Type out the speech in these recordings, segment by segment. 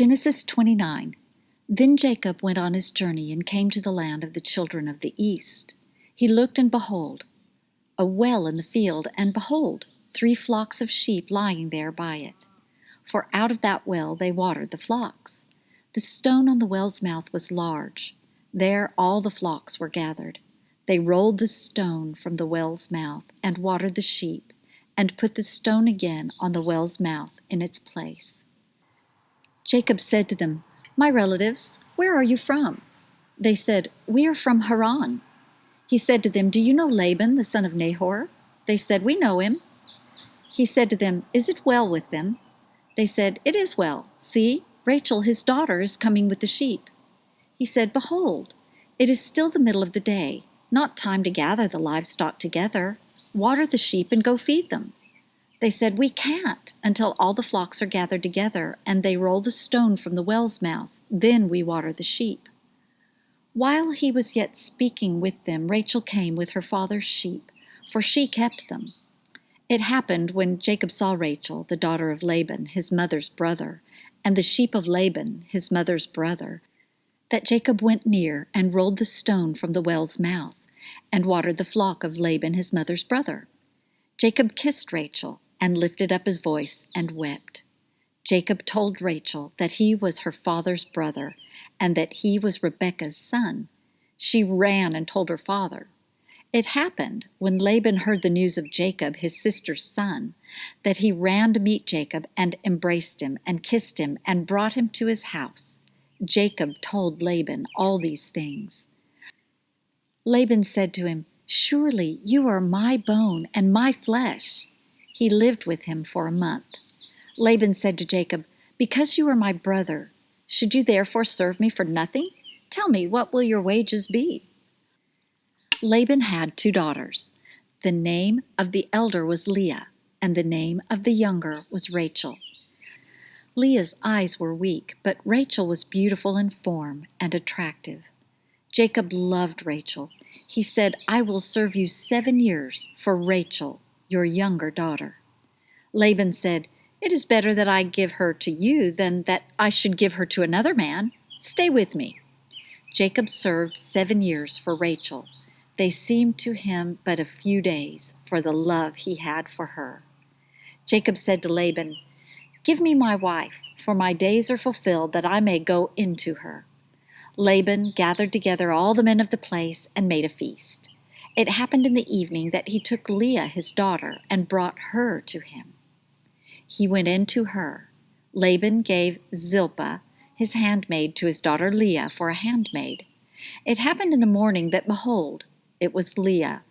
Genesis 29. Then Jacob went on his journey and came to the land of the children of the east. He looked, and behold, a well in the field, and behold, 3 flocks of sheep lying there by it. For out of that well they watered the flocks. The stone on the well's mouth was large. There all the flocks were gathered. They rolled the stone from the well's mouth, and watered the sheep, and put the stone again on the well's mouth in its place. Jacob said to them, "My relatives, where are you from?" They said, "We are from Haran." He said to them, "Do you know Laban, the son of Nahor?" They said, "We know him." He said to them, "Is it well with them?" They said, "It is well. See, Rachel, his daughter, is coming with the sheep." He said, "Behold, it is still the middle of the day, not time to gather the livestock together. Water the sheep and go feed them." They said, "We can't until all the flocks are gathered together, and they roll the stone from the well's mouth. Then we water the sheep." While he was yet speaking with them, Rachel came with her father's sheep, for she kept them. It happened when Jacob saw Rachel, the daughter of Laban, his mother's brother, and the sheep of Laban, his mother's brother, that Jacob went near and rolled the stone from the well's mouth, and watered the flock of Laban, his mother's brother. Jacob kissed Rachel, and lifted up his voice and wept. Jacob told Rachel that he was her father's brother, and that he was Rebekah's son. She ran and told her father. It happened, when Laban heard the news of Jacob, his sister's son, that he ran to meet Jacob and embraced him and kissed him and brought him to his house. Jacob told Laban all these things. Laban said to him, "Surely you are my bone and my flesh." He lived with him for a month. Laban said to Jacob, "Because you are my brother, should you therefore serve me for nothing? Tell me, what will your wages be?" Laban had 2 daughters. The name of the elder was Leah, and the name of the younger was Rachel. Leah's eyes were weak, but Rachel was beautiful in form and attractive. Jacob loved Rachel. He said, "I will serve you 7 years for Rachel, your younger daughter." Laban said, "It is better that I give her to you than that I should give her to another man. Stay with me." Jacob served 7 years for Rachel. They seemed to him but a few days for the love he had for her. Jacob said to Laban, "Give me my wife, for my days are fulfilled that I may go into her." Laban gathered together all the men of the place and made a feast. It happened in the evening that he took Leah his daughter and brought her to him. He went in to her. Laban gave Zilpah, his handmaid, to his daughter Leah for a handmaid. It happened in the morning that, behold, it was Leah.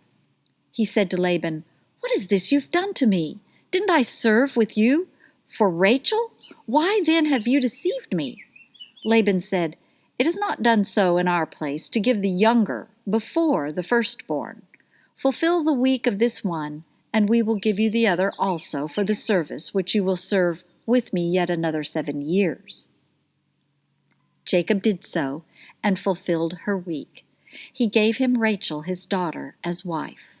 He said to Laban, "What is this you've done to me? Didn't I serve with you for Rachel? Why then have you deceived me?" Laban said, "It is not done so in our place to give the younger before the firstborn. Fulfill the week of this one, and we will give you the other also for the service which you will serve with me yet another 7 years." Jacob did so, and fulfilled her week. He gave him Rachel his daughter as wife.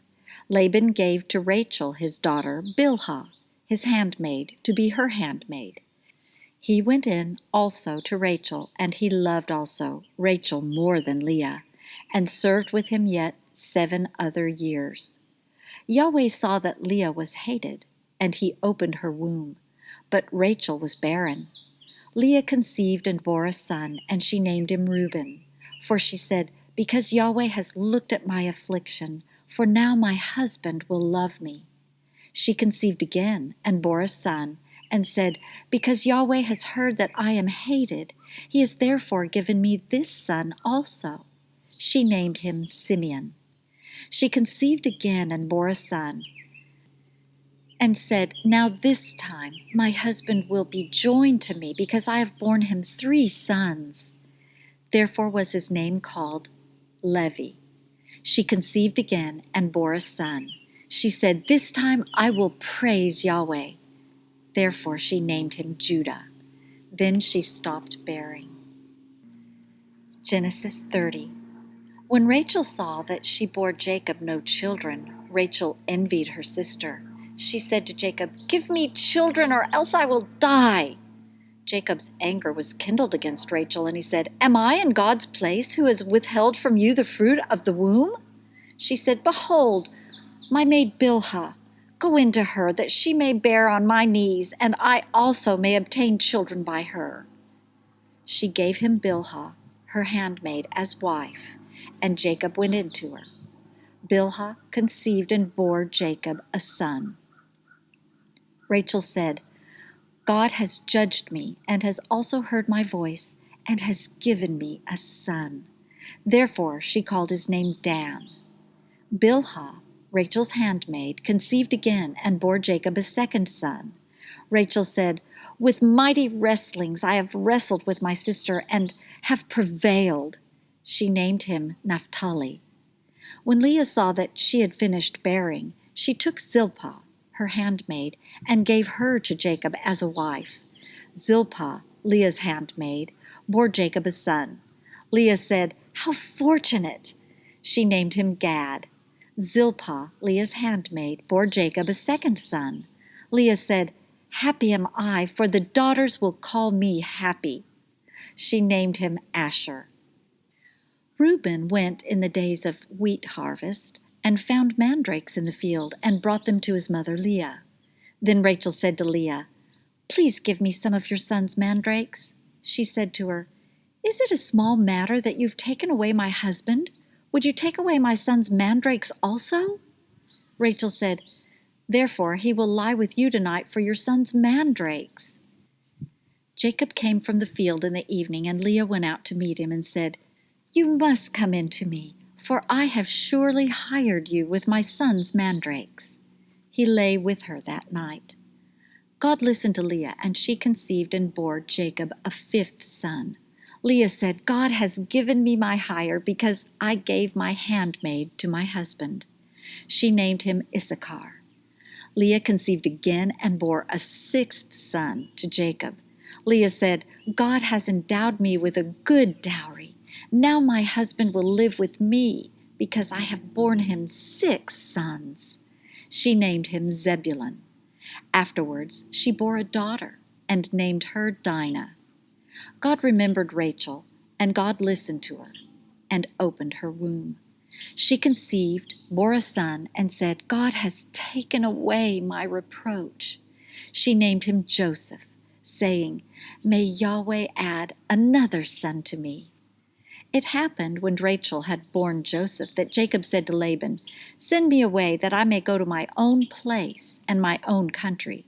Laban gave to Rachel his daughter Bilhah, his handmaid, to be her handmaid. He went in also to Rachel, and he loved also Rachel more than Leah, and served with him yet 7 other years. Yahweh saw that Leah was hated, and he opened her womb, but Rachel was barren. Leah conceived and bore a son, and she named him Reuben, for she said, "Because Yahweh has looked at my affliction, for now my husband will love me." She conceived again and bore a son, and said, "Because Yahweh has heard that I am hated, he has therefore given me this son also." She named him Simeon. She conceived again and bore a son, and said, "Now this time my husband will be joined to me, because I have borne him 3 sons. Therefore was his name called Levi. She conceived again and bore a son. She said, "This time I will praise Yahweh." Therefore she named him Judah. Then she stopped bearing. Genesis 30. When Rachel saw that she bore Jacob no children, Rachel envied her sister. She said to Jacob, "Give me children, or else I will die." Jacob's anger was kindled against Rachel, and he said, "Am I in God's place, who has withheld from you the fruit of the womb?" She said, "Behold, my maid Bilhah. Go into her, that she may bear on my knees, and I also may obtain children by her." She gave him Bilhah, her handmaid, as wife, and Jacob went into her. Bilhah conceived and bore Jacob a son. Rachel said, "God has judged me and has also heard my voice and has given me a son." Therefore she called his name Dan. Bilhah, Rachel's handmaid, conceived again and bore Jacob a second son. Rachel said, "With mighty wrestlings I have wrestled with my sister and have prevailed." She named him Naphtali. When Leah saw that she had finished bearing, she took Zilpah, her handmaid, and gave her to Jacob as a wife. Zilpah, Leah's handmaid, bore Jacob a son. Leah said, "How fortunate!" She named him Gad. Zilpah, Leah's handmaid, bore Jacob a second son. Leah said, "Happy am I, for the daughters will call me happy." She named him Asher. Reuben went in the days of wheat harvest and found mandrakes in the field and brought them to his mother Leah. Then Rachel said to Leah, "Please give me some of your son's mandrakes." She said to her, "Is it a small matter that you've taken away my husband? Would you take away my son's mandrakes also?" Rachel said, "Therefore he will lie with you tonight for your son's mandrakes." Jacob came from the field in the evening, and Leah went out to meet him and said, "You must come in to me, for I have surely hired you with my son's mandrakes." He lay with her that night. God listened to Leah, and she conceived and bore Jacob a fifth son. Leah said, "God has given me my hire because I gave my handmaid to my husband." She named him Issachar. Leah conceived again and bore a sixth son to Jacob. Leah said, "God has endowed me with a good dowry. Now my husband will live with me because I have borne him 6 sons." She named him Zebulun. Afterwards she bore a daughter and named her Dinah. God remembered Rachel, and God listened to her and opened her womb. She conceived, bore a son, and said, "God has taken away my reproach." She named him Joseph, saying, "May Yahweh add another son to me." It happened when Rachel had borne Joseph that Jacob said to Laban, "Send me away that I may go to my own place and my own country.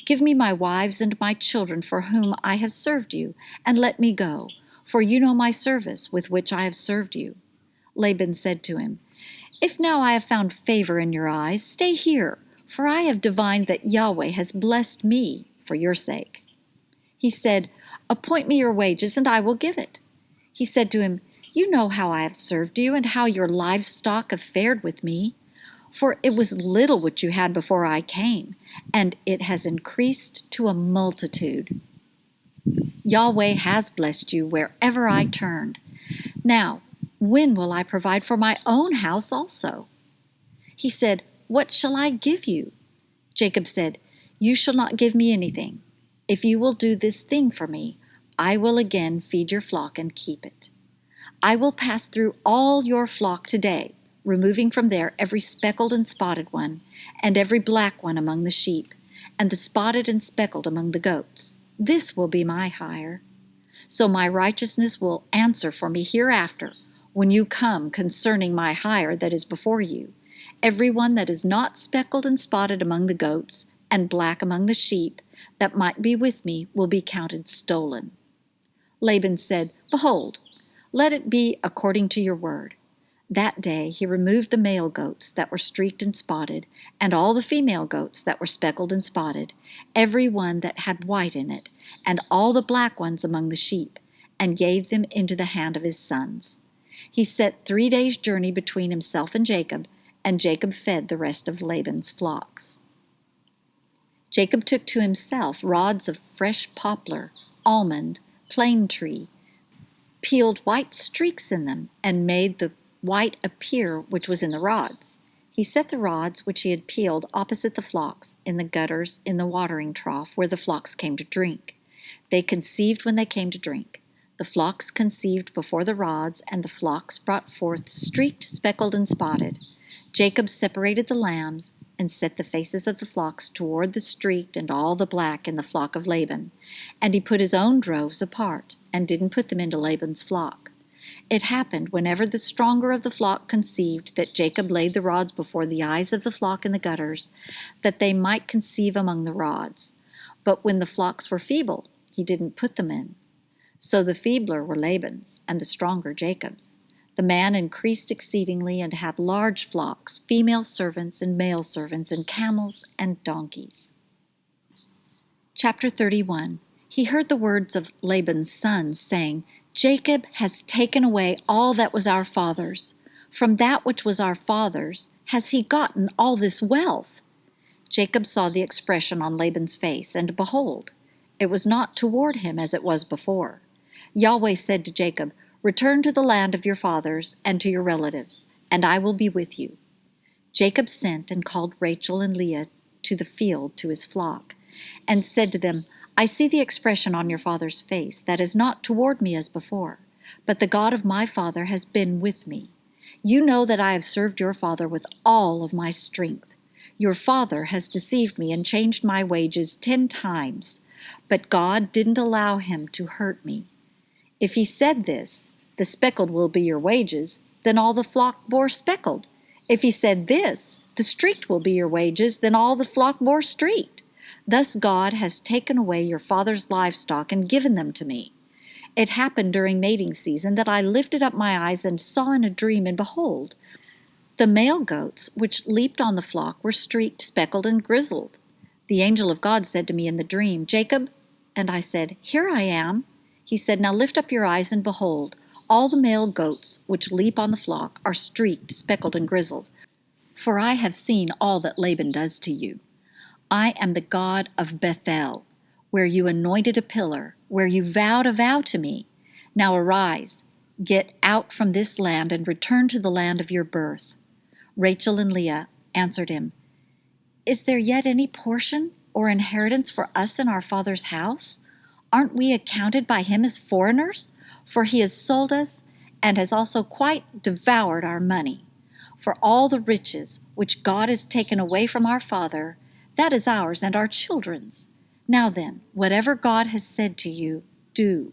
Give me my wives and my children for whom I have served you, and let me go, for you know my service with which I have served you." Laban said to him, "If now I have found favor in your eyes, stay here, for I have divined that Yahweh has blessed me for your sake." He said, "Appoint me your wages, and I will give it." He said to him, "You know how I have served you, and how your livestock have fared with me. For it was little which you had before I came, and it has increased to a multitude. Yahweh has blessed you wherever I turned. Now, when will I provide for my own house also?" He said, "What shall I give you?" Jacob said, "You shall not give me anything. If you will do this thing for me, I will again feed your flock and keep it. I will pass through all your flock today, removing from there every speckled and spotted one, and every black one among the sheep, and the spotted and speckled among the goats. This will be my hire. So my righteousness will answer for me hereafter, when you come concerning my hire that is before you. Every one that is not speckled and spotted among the goats, and black among the sheep, that might be with me, will be counted stolen." Laban said, "Behold, let it be according to your word." That day he removed the male goats that were streaked and spotted, and all the female goats that were speckled and spotted, every one that had white in it, and all the black ones among the sheep, and gave them into the hand of his sons. He set 3 days' journey between himself and Jacob fed the rest of Laban's flocks. Jacob took to himself rods of fresh poplar, almond, plane tree, peeled white streaks in them, and made the white appear which was in the rods. He set the rods which he had peeled opposite the flocks, in the gutters in the watering trough where the flocks came to drink. They conceived when they came to drink. The flocks conceived before the rods, and the flocks brought forth streaked, speckled, and spotted. Jacob separated the lambs and set the faces of the flocks toward the streaked and all the black in the flock of Laban. And he put his own droves apart and didn't put them into Laban's flock. It happened whenever the stronger of the flock conceived that Jacob laid the rods before the eyes of the flock in the gutters, that they might conceive among the rods. But when the flocks were feeble, he didn't put them in. So the feebler were Laban's, and the stronger Jacob's. The man increased exceedingly and had large flocks, female servants and male servants, and camels and donkeys. Chapter 31. He heard the words of Laban's sons, saying, Jacob has taken away all that was our father's. From that which was our father's has he gotten all this wealth. Jacob saw the expression on Laban's face, and behold, it was not toward him as it was before. Yahweh said to Jacob, Return to the land of your fathers and to your relatives, and I will be with you. Jacob sent and called Rachel and Leah to the field to his flock, and said to them, I see the expression on your father's face that is not toward me as before, but the God of my father has been with me. You know that I have served your father with all of my strength. Your father has deceived me and changed my wages 10 times, but God didn't allow him to hurt me. If he said this, the speckled will be your wages, then all the flock bore speckled. If he said this, the streaked will be your wages, then all the flock bore streaked. Thus God has taken away your father's livestock and given them to me. It happened during mating season that I lifted up my eyes and saw in a dream, and behold, the male goats which leaped on the flock were streaked, speckled, and grizzled. The angel of God said to me in the dream, Jacob, and I said, Here I am. He said, Now lift up your eyes and behold, all the male goats which leap on the flock are streaked, speckled, and grizzled. For I have seen all that Laban does to you. I am the God of Bethel, where you anointed a pillar, where you vowed a vow to me. Now arise, get out from this land, and return to the land of your birth. Rachel and Leah answered him, Is there yet any portion or inheritance for us in our father's house? Aren't we accounted by him as foreigners? For he has sold us and has also quite devoured our money. For all the riches which God has taken away from our father, that is ours and our children's. Now then, whatever God has said to you, do.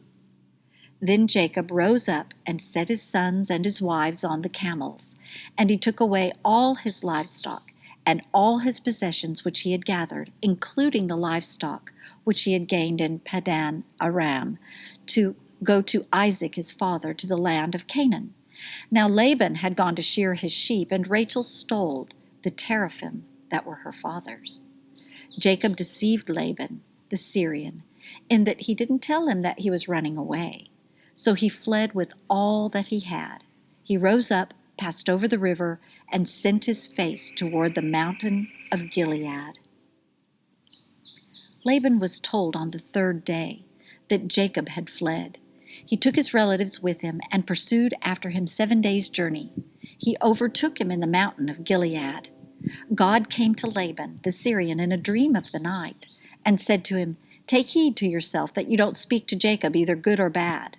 Then Jacob rose up and set his sons and his wives on the camels, and he took away all his livestock and all his possessions which he had gathered, including the livestock which he had gained in Padan Aram, to go to Isaac his father to the land of Canaan. Now Laban had gone to shear his sheep, and Rachel stole the teraphim that were her father's. Jacob deceived Laban, the Syrian, in that he didn't tell him that he was running away. So he fled with all that he had. He rose up, passed over the river, and sent his face toward the mountain of Gilead. Laban was told on the 3rd day that Jacob had fled. He took his relatives with him and pursued after him 7 days' journey. He overtook him in the mountain of Gilead. God came to Laban, the Syrian, in a dream of the night, and said to him, Take heed to yourself that you don't speak to Jacob, either good or bad.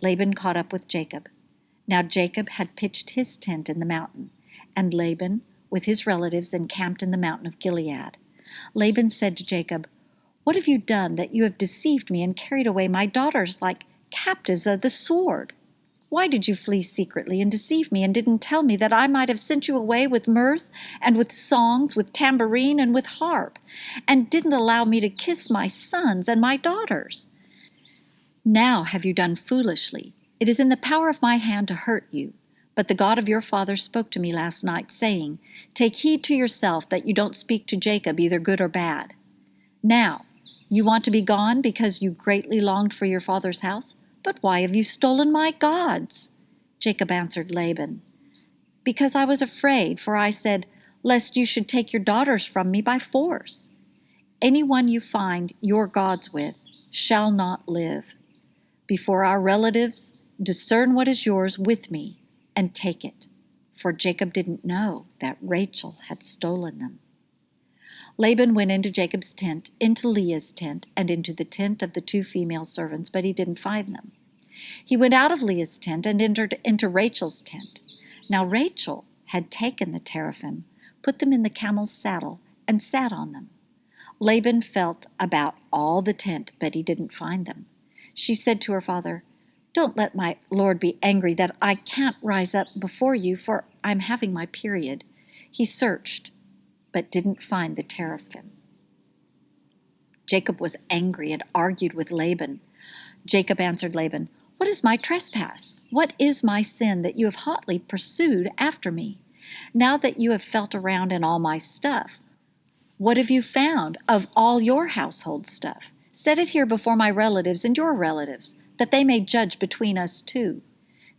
Laban caught up with Jacob. Now Jacob had pitched his tent in the mountain, and Laban, with his relatives, encamped in the mountain of Gilead. Laban said to Jacob, What have you done that you have deceived me and carried away my daughters like captives of the sword? Why did you flee secretly and deceive me and didn't tell me that I might have sent you away with mirth and with songs, with tambourine and with harp, and didn't allow me to kiss my sons and my daughters? Now have you done foolishly. It is in the power of my hand to hurt you. But the God of your father spoke to me last night, saying, Take heed to yourself that you don't speak to Jacob, either good or bad. Now, you want to be gone because you greatly longed for your father's house? But why have you stolen my gods? Jacob answered Laban, Because I was afraid, for I said, Lest you should take your daughters from me by force. Anyone you find your gods with shall not live. Before our relatives, discern what is yours with me, and take it. For Jacob didn't know that Rachel had stolen them. Laban went into Jacob's tent, into Leah's tent, and into the tent of the 2 female servants, but he didn't find them. He went out of Leah's tent and entered into Rachel's tent. Now Rachel had taken the teraphim, put them in the camel's saddle, and sat on them. Laban felt about all the tent, but he didn't find them. She said to her father, "Don't let my lord be angry that I can't rise up before you, for I'm having my period." He searched, but didn't find the teraphim. Jacob was angry and argued with Laban. Jacob answered Laban, "What is my trespass? What is my sin that you have hotly pursued after me? Now that you have felt around in all my stuff, what have you found of all your household stuff? Set it here before my relatives and your relatives, that they may judge between us two.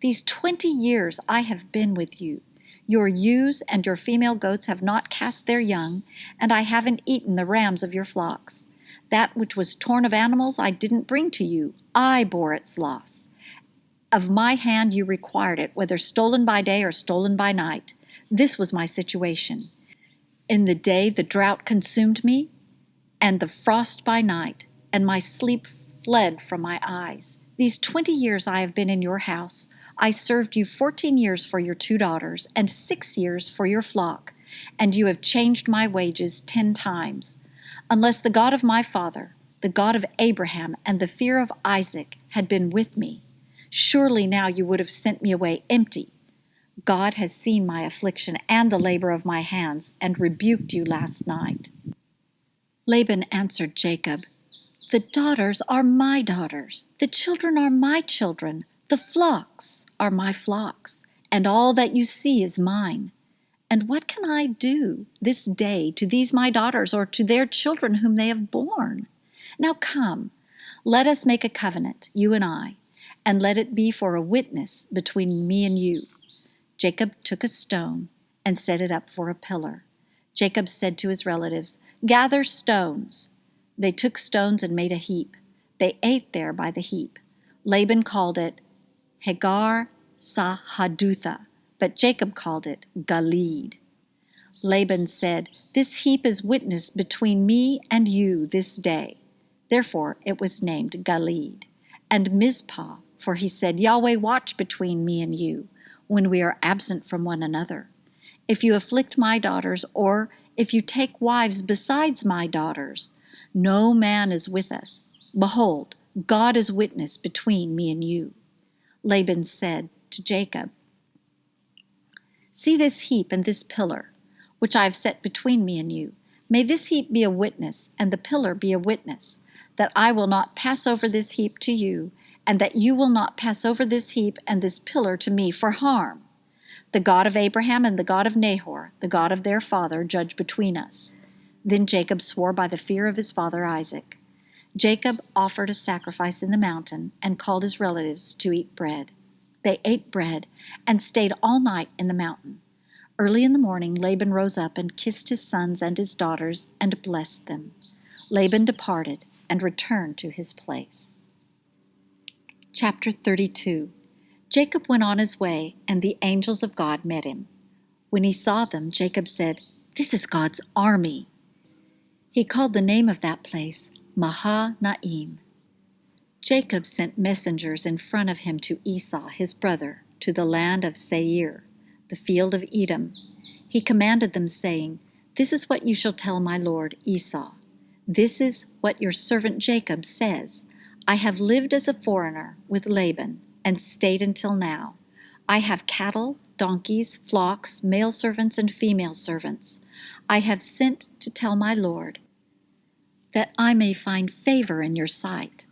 These 20 years I have been with you. Your ewes and your female goats have not cast their young, and I haven't eaten the rams of your flocks. That which was torn of animals I didn't bring to you. I bore its loss. Of my hand you required it, whether stolen by day or stolen by night. This was my situation. In the day the drought consumed me, and the frost by night, and my sleep fled from my eyes. These 20 years I have been in your house. I served you 14 years for your 2 daughters, and 6 years for your flock, and you have changed my wages 10 times. Unless the God of my father, the God of Abraham, and the fear of Isaac had been with me, surely now you would have sent me away empty. God has seen my affliction and the labor of my hands, and rebuked you last night." Laban answered Jacob, "The daughters are my daughters, the children are my children, the flocks are my flocks, and all that you see is mine. And what can I do this day to these my daughters or to their children whom they have borne? Now come, let us make a covenant, you and I, and let it be for a witness between me and you." Jacob took a stone and set it up for a pillar. Jacob said to his relatives, "Gather stones." They took stones and made a heap. They ate there by the heap. Laban called it Hagar Sahadutha, but Jacob called it Galeed. Laban said, "This heap is witness between me and you this day." Therefore it was named Galeed. And Mizpah, for he said, "Yahweh watch between me and you, when we are absent from one another. If you afflict my daughters, or if you take wives besides my daughters, no man is with us. Behold, God is witness between me and you." Laban said to Jacob, "See this heap and this pillar, which I have set between me and you. May this heap be a witness, and the pillar be a witness, that I will not pass over this heap to you, and that you will not pass over this heap and this pillar to me for harm. The God of Abraham and the God of Nahor, the God of their father, judge between us." Then Jacob swore by the fear of his father Isaac. Jacob offered a sacrifice in the mountain and called his relatives to eat bread. They ate bread and stayed all night in the mountain. Early in the morning, Laban rose up and kissed his sons and his daughters and blessed them. Laban departed and returned to his place. Chapter 32. Jacob went on his way, and the angels of God met him. When he saw them, Jacob said, "This is God's army." He called the name of that place Mahanaim. Jacob sent messengers in front of him to Esau, his brother, to the land of Seir, the field of Edom. He commanded them, saying, "This is what you shall tell my lord Esau. This is what your servant Jacob says. I have lived as a foreigner with Laban and stayed until now. I have cattle, donkeys, flocks, male servants and female servants. I have sent to tell my lord, that I may find favor in your sight."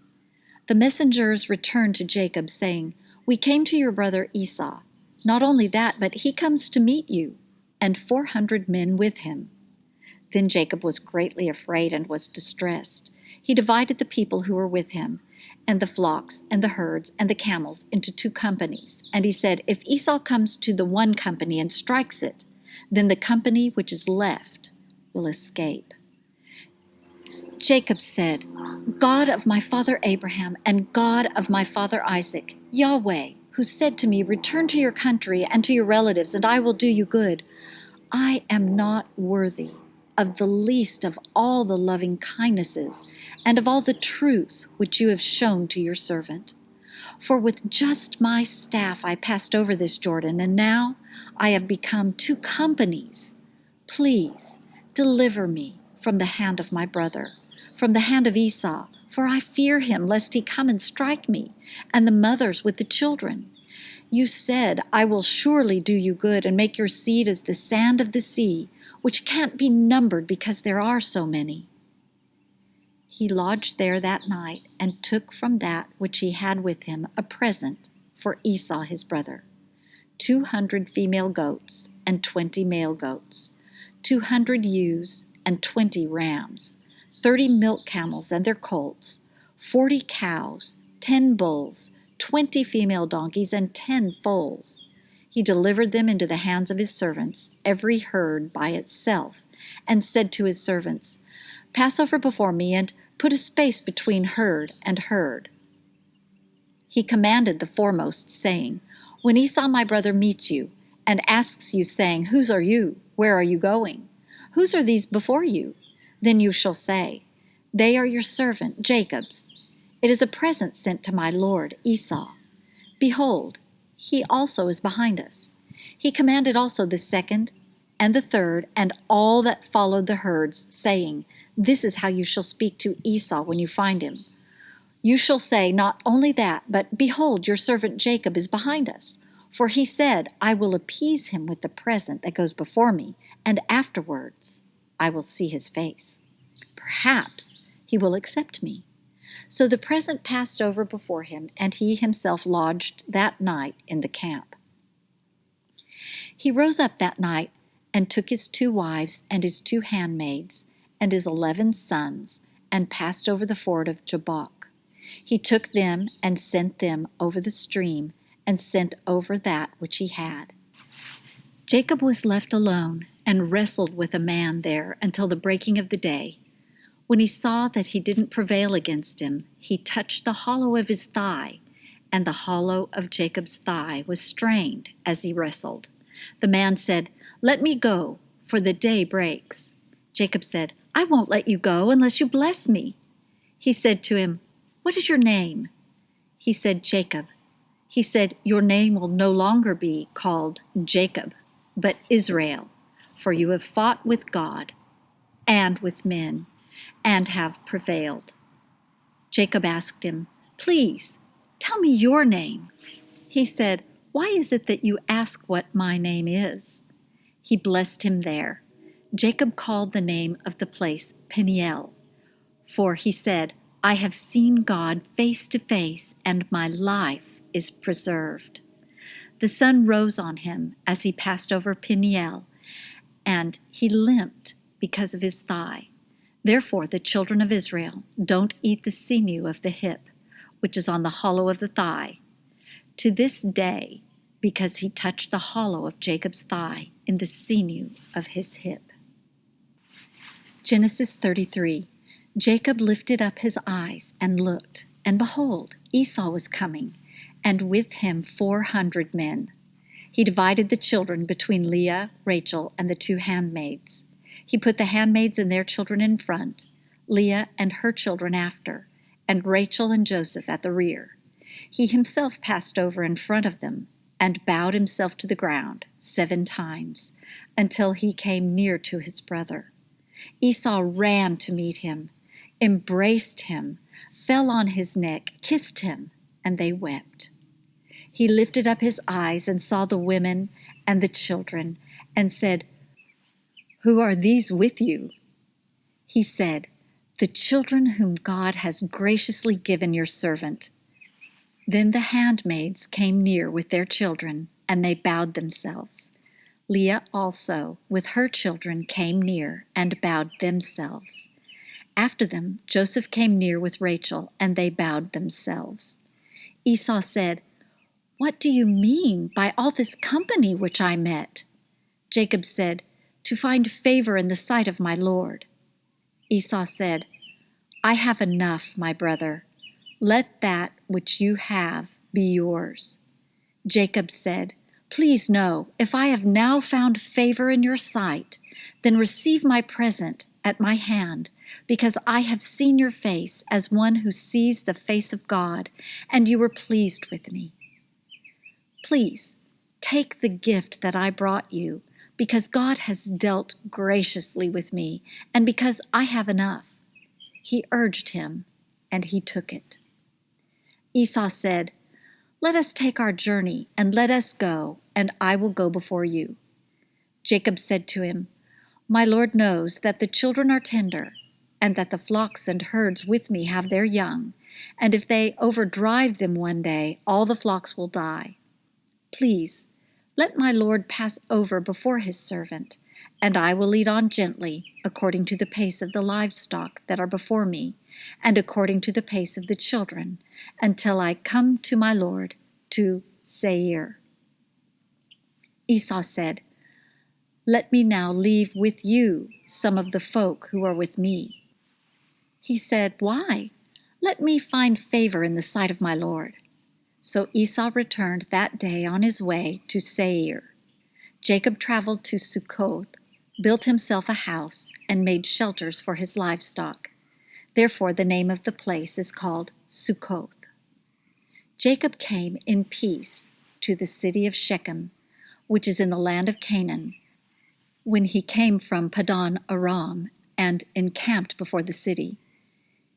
The messengers returned to Jacob, saying, "We came to your brother Esau. Not only that, but he comes to meet you, and 400 men with him." Then Jacob was greatly afraid and was distressed. He divided the people who were with him, and the flocks, and the herds, and the camels into 2 companies. And he said, "If Esau comes to the one company and strikes it, then the company which is left will escape." Jacob said, "God of my father Abraham and God of my father Isaac, Yahweh, who said to me, 'Return to your country and to your relatives, and I will do you good,' I am not worthy of the least of all the loving kindnesses and of all the truth which you have shown to your servant. For with just my staff I passed over this Jordan, and now I have become two companies. Please deliver me from the hand of my brother, from the hand of Esau, for I fear him, lest he come and strike me, and the mothers with the children. You said, I will surely do you good and make your seed as the sand of the sea, which can't be numbered because there are so many. He lodged there that night and took from that which he had with him a present for Esau his brother, 200 female goats and 20 male goats, 200 ewes and 20 rams, 30 milk camels and their colts, 40 cows, 10 bulls, 20 female donkeys, and 10 foals. He delivered them into the hands of his servants, every herd by itself, and said to his servants, Pass over before me and put a space between herd and herd. He commanded the foremost, saying, When Esau my brother meets you, and asks you, saying, Whose are you? Where are you going? Whose are these before you? Then you shall say, They are your servant Jacob's. It is a present sent to my lord Esau. Behold, he also is behind us. He commanded also the second and the third and all that followed the herds, saying, This is how you shall speak to Esau when you find him. You shall say not only that, but behold, your servant Jacob is behind us. For he said, I will appease him with the present that goes before me, and afterwards I will see his face. Perhaps he will accept me. So the present passed over before him, and he himself lodged that night in the camp. He rose up that night and took his 2 wives and his 2 handmaids and his 11 sons and passed over the ford of Jabbok. He took them and sent them over the stream and sent over that which he had. Jacob was left alone and wrestled with a man there until the breaking of the day. When he saw that he didn't prevail against him, he touched the hollow of his thigh, and the hollow of Jacob's thigh was strained as he wrestled. The man said, Let me go, for the day breaks. Jacob said, I won't let you go unless you bless me. He said to him, What is your name? He said, Jacob. He said, Your name will no longer be called Jacob, but Israel, for you have fought with God and with men, and have prevailed. Jacob asked him, Please, tell me your name. He said, Why is it that you ask what my name is? He blessed him there. Jacob called the name of the place Peniel, for he said, I have seen God face to face, and my life is preserved. The sun rose on him as he passed over Peniel, and he limped because of his thigh. Therefore the children of Israel don't eat the sinew of the hip, which is on the hollow of the thigh, to this day, because he touched the hollow of Jacob's thigh in the sinew of his hip. Genesis 33. Jacob lifted up his eyes and looked, and behold, Esau was coming, and with him 400 men. He divided the children between Leah, Rachel, and the 2 handmaids. He put the handmaids and their children in front, Leah and her children after, and Rachel and Joseph at the rear. He himself passed over in front of them and bowed himself to the ground 7 times until he came near to his brother. Esau ran to meet him, embraced him, fell on his neck, kissed him, and they wept. He lifted up his eyes and saw the women and the children and said, Who are these with you? He said, The children whom God has graciously given your servant. Then the handmaids came near with their children, and they bowed themselves. Leah also, with her children, came near and bowed themselves. After them, Joseph came near with Rachel, and they bowed themselves. Esau said, What do you mean by all this company which I met? Jacob said, To find favor in the sight of my Lord. Esau said, I have enough, my brother. Let that which you have be yours. Jacob said, Please know, if I have now found favor in your sight, then receive my present at my hand, because I have seen your face as one who sees the face of God, and you were pleased with me. Please, take the gift that I brought you, because God has dealt graciously with me, and because I have enough." He urged him, and he took it. Esau said, "Let us take our journey, and let us go, and I will go before you." Jacob said to him, "My Lord knows that the children are tender, and that the flocks and herds with me have their young, and if they overdrive them one day, all the flocks will die. Please, let my Lord pass over before his servant, and I will lead on gently, according to the pace of the livestock that are before me, and according to the pace of the children, until I come to my Lord, to Seir." Esau said, "Let me now leave with you some of the folk who are with me." He said, "Why? Let me find favor in the sight of my Lord." So Esau returned that day on his way to Seir. Jacob traveled to Succoth, built himself a house, and made shelters for his livestock. Therefore the name of the place is called Succoth. Jacob came in peace to the city of Shechem, which is in the land of Canaan, when he came from Paddan Aram and encamped before the city.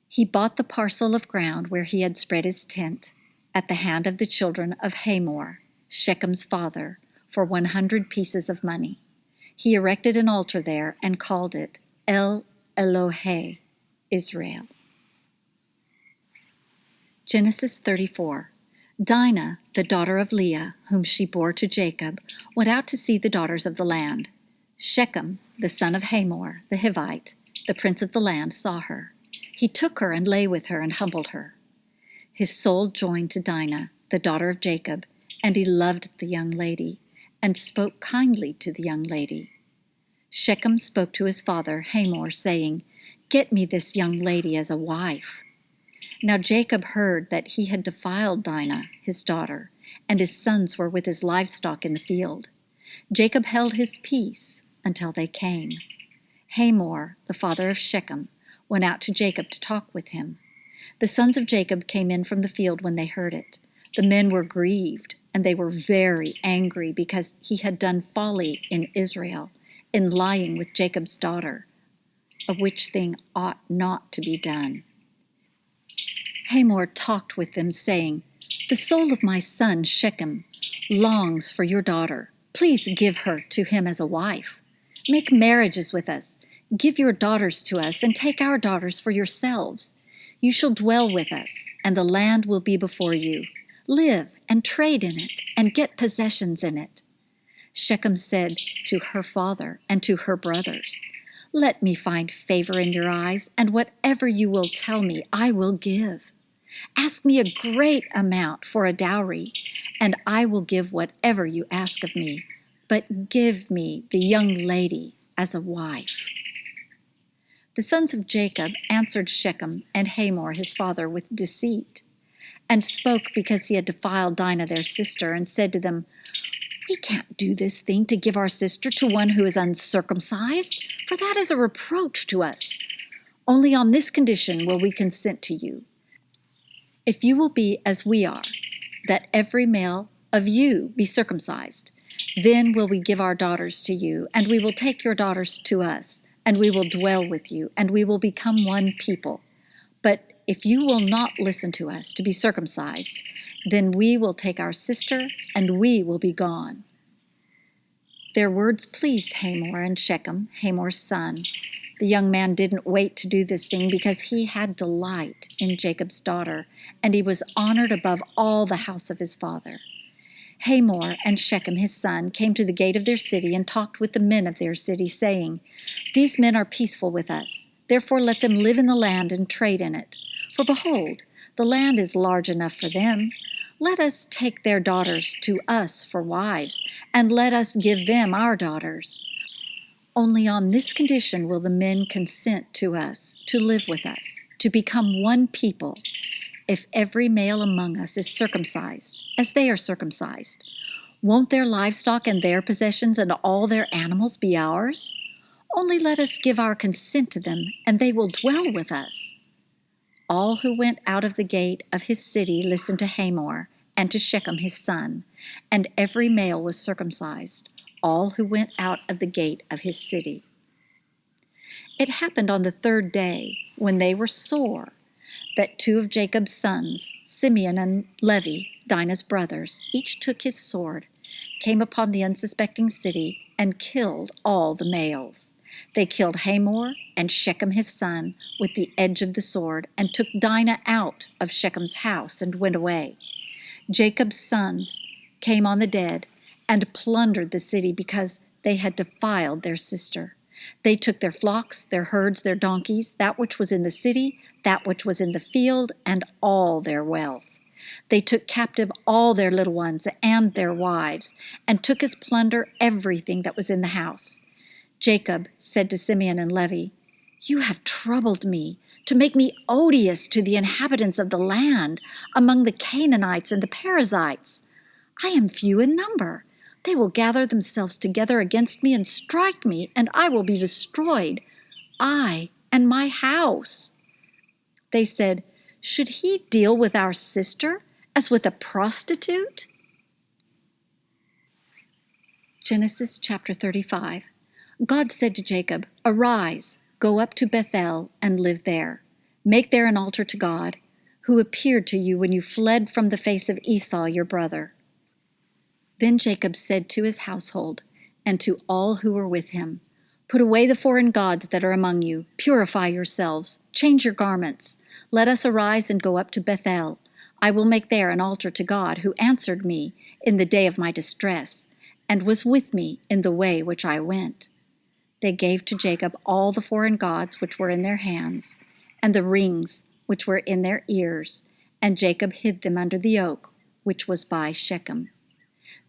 He bought the parcel of ground where he had spread his tent at the hand of the children of Hamor, Shechem's father, for 100 pieces of money. He erected an altar there and called it El Elohe Israel. Genesis 34. Dinah, the daughter of Leah, whom she bore to Jacob, went out to see the daughters of the land. Shechem, the son of Hamor, the Hivite, the prince of the land, saw her. He took her and lay with her and humbled her. His soul joined to Dinah, the daughter of Jacob, and he loved the young lady, and spoke kindly to the young lady. Shechem spoke to his father Hamor, saying, "Get me this young lady as a wife." Now Jacob heard that he had defiled Dinah, his daughter, and his sons were with his livestock in the field. Jacob held his peace until they came. Hamor, the father of Shechem, went out to Jacob to talk with him. The sons of Jacob came in from the field when they heard it. The men were grieved, and they were very angry because he had done folly in Israel, in lying with Jacob's daughter, of which thing ought not to be done. Hamor talked with them, saying, "The soul of my son Shechem longs for your daughter. Please give her to him as a wife. Make marriages with us. Give your daughters to us, and take our daughters for yourselves. You shall dwell with us, and the land will be before you. Live and trade in it, and get possessions in it." Shechem said to her father and to her brothers, "Let me find favor in your eyes, and whatever you will tell me, I will give. Ask me a great amount for a dowry, and I will give whatever you ask of me. But give me the young lady as a wife." The sons of Jacob answered Shechem and Hamor his father with deceit, and spoke because he had defiled Dinah their sister, and said to them, "We can't do this thing to give our sister to one who is uncircumcised, for that is a reproach to us. Only on this condition will we consent to you. If you will be as we are, that every male of you be circumcised, then will we give our daughters to you, and we will take your daughters to us, and we will dwell with you, and we will become one people. But if you will not listen to us to be circumcised, then we will take our sister, and we will be gone." Their words pleased Hamor and Shechem, Hamor's son. The young man didn't wait to do this thing because he had delight in Jacob's daughter, and he was honored above all the house of his father. Hamor and Shechem his son came to the gate of their city and talked with the men of their city, saying, "These men are peaceful with us. Therefore let them live in the land and trade in it. For behold, the land is large enough for them. Let us take their daughters to us for wives, and let us give them our daughters. Only on this condition will the men consent to us, to live with us, to become one people, if every male among us is circumcised, as they are circumcised. Won't their livestock and their possessions and all their animals be ours? Only let us give our consent to them, and they will dwell with us." All who went out of the gate of his city listened to Hamor and to Shechem his son, and every male was circumcised, all who went out of the gate of his city. It happened on the third day, when they were sore, that two of Jacob's sons, Simeon and Levi, Dinah's brothers, each took his sword, came upon the unsuspecting city, and killed all the males. They killed Hamor and Shechem his son with the edge of the sword, and took Dinah out of Shechem's house and went away. Jacob's sons came on the dead and plundered the city because they had defiled their sister. They took their flocks, their herds, their donkeys, that which was in the city, that which was in the field, and all their wealth. They took captive all their little ones and their wives, and took as plunder everything that was in the house. Jacob said to Simeon and Levi, "You have troubled me to make me odious to the inhabitants of the land, among the Canaanites and the Perizzites. I am few in number. They will gather themselves together against me and strike me, and I will be destroyed, I and my house." They said, "Should he deal with our sister as with a prostitute?" Genesis chapter 35. God said to Jacob, "Arise, go up to Bethel and live there. Make there an altar to God, who appeared to you when you fled from the face of Esau your brother." Then Jacob said to his household and to all who were with him, "Put away the foreign gods that are among you. Purify yourselves. Change your garments. Let us arise and go up to Bethel. I will make there an altar to God, who answered me in the day of my distress, and was with me in the way which I went." They gave to Jacob all the foreign gods which were in their hands, and the rings which were in their ears, and Jacob hid them under the oak which was by Shechem.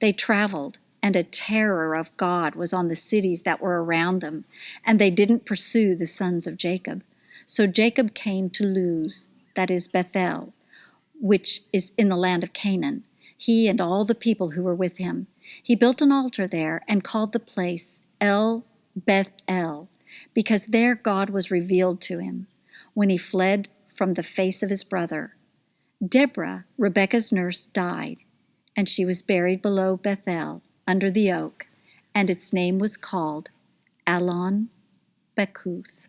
They traveled, and a terror of God was on the cities that were around them, and they didn't pursue the sons of Jacob. So Jacob came to Luz, that is Bethel, which is in the land of Canaan, he and all the people who were with him. He built an altar there and called the place El Bethel, because there God was revealed to him when he fled from the face of his brother. Deborah, Rebekah's nurse, died, and she was buried below Bethel under the oak, and its name was called Allon Bacuth.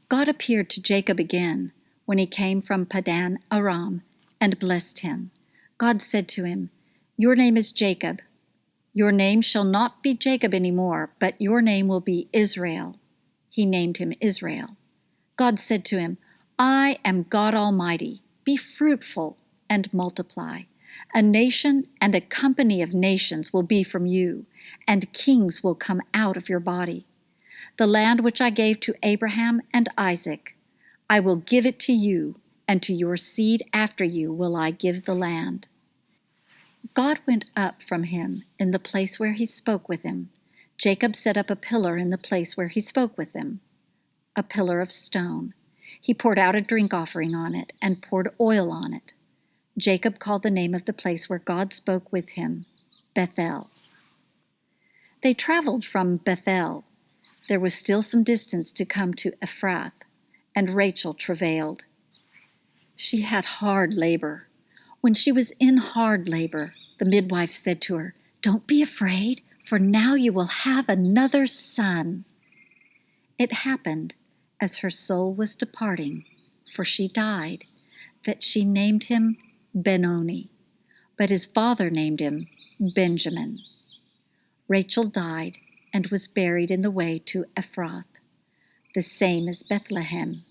God appeared to Jacob again when he came from Padan Aram and blessed him. God said to him, "Your name is Jacob. Your name shall not be Jacob anymore, but your name will be Israel." He named him Israel. God said to him, "I am God Almighty. Be fruitful and multiply. A nation and a company of nations will be from you, and kings will come out of your body. The land which I gave to Abraham and Isaac, I will give it to you, and to your seed after you will I give the land." God went up from him in the place where he spoke with him. Jacob set up a pillar in the place where he spoke with him, a pillar of stone. He poured out a drink offering on it and poured oil on it. Jacob called the name of the place where God spoke with him, Bethel. They traveled from Bethel. There was still some distance to come to Ephrath, and Rachel travailed. She had hard labor. When she was in hard labor, the midwife said to her, "Don't be afraid, for now you will have another son." It happened, as her soul was departing, for she died, that she named him Benoni, but his father named him Benjamin. Rachel died and was buried in the way to Ephrath, the same as Bethlehem.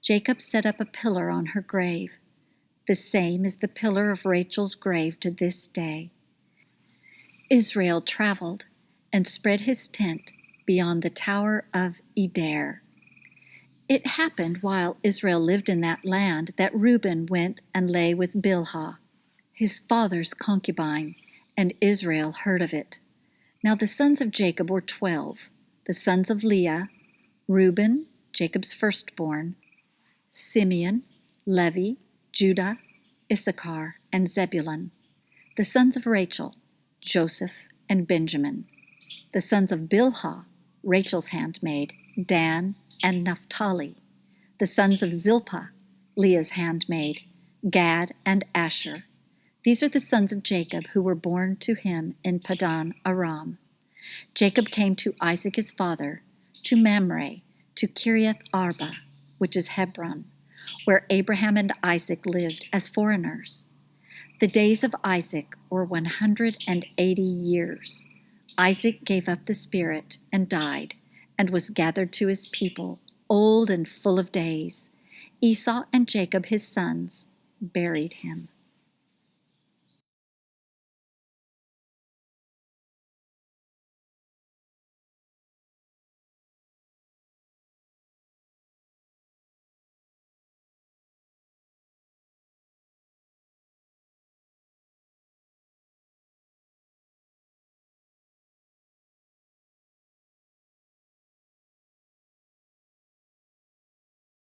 Jacob set up a pillar on her grave. The same is the pillar of Rachel's grave to this day. Israel traveled and spread his tent beyond the tower of Eder. It happened while Israel lived in that land that Reuben went and lay with Bilhah, his father's concubine, and Israel heard of it. Now the sons of Jacob were 12, the sons of Leah, Reuben, Jacob's firstborn, Simeon, Levi, Judah, Issachar, and Zebulun, the sons of Rachel, Joseph, and Benjamin. The sons of Bilhah, Rachel's handmaid, Dan and Naphtali. The sons of Zilpah, Leah's handmaid, Gad and Asher. These are the sons of Jacob who were born to him in Paddan Aram. Jacob came to Isaac his father, to Mamre, to Kiriath Arba, which is Hebron, where Abraham and Isaac lived as foreigners. The days of Isaac were 180 years. Isaac gave up the spirit and died, and was gathered to his people, old and full of days. Esau and Jacob his sons buried him.